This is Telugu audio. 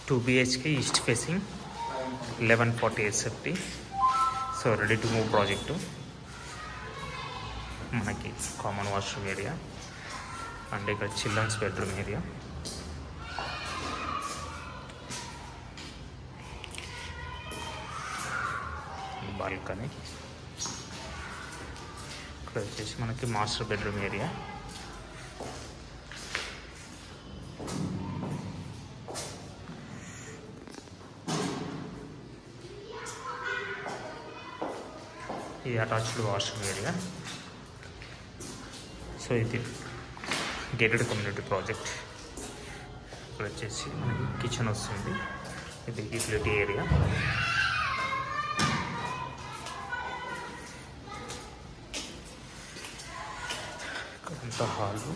2 BHK east facing 1140 SFT. So ready to move project. మనకి కామన్ వాష్రూమ్ ఏరియా అండ్ ఇక్కడ చిల్డ్రన్స్ బెడ్రూమ్ ఏరియా. బాల్కనీ. ఇక్కడ వచ్చేసి మనకి మాస్టర్ బెడ్రూమ్ ఏరియా. ఇది అటాచ్డ్ వాష్రూమ్ ఏరియా. సో ఇది గేటెడ్ కమ్యూనిటీ ప్రాజెక్ట్. ఇక్కడ వచ్చేసి మనకి కిచెన్ వస్తుంది. ఇది యూటిలిటీ ఏరియా. అంత హాలు.